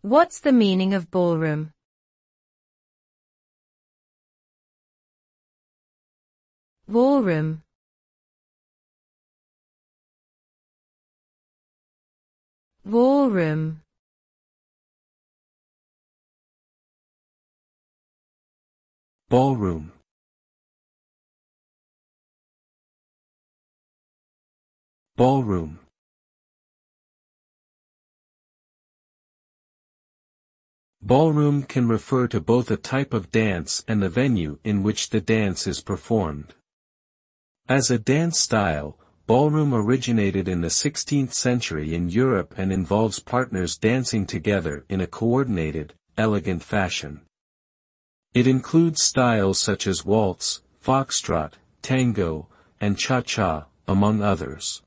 What's the meaning of ballroom? Ballroom. Ballroom. Ballroom. Ballroom. Ballroom can refer to both a type of dance and the venue in which the dance is performed. As a dance style, ballroom originated in the 16th century in Europe and involves partners dancing together in a coordinated, elegant fashion. It includes styles such as waltz, foxtrot, tango, and cha-cha, among others.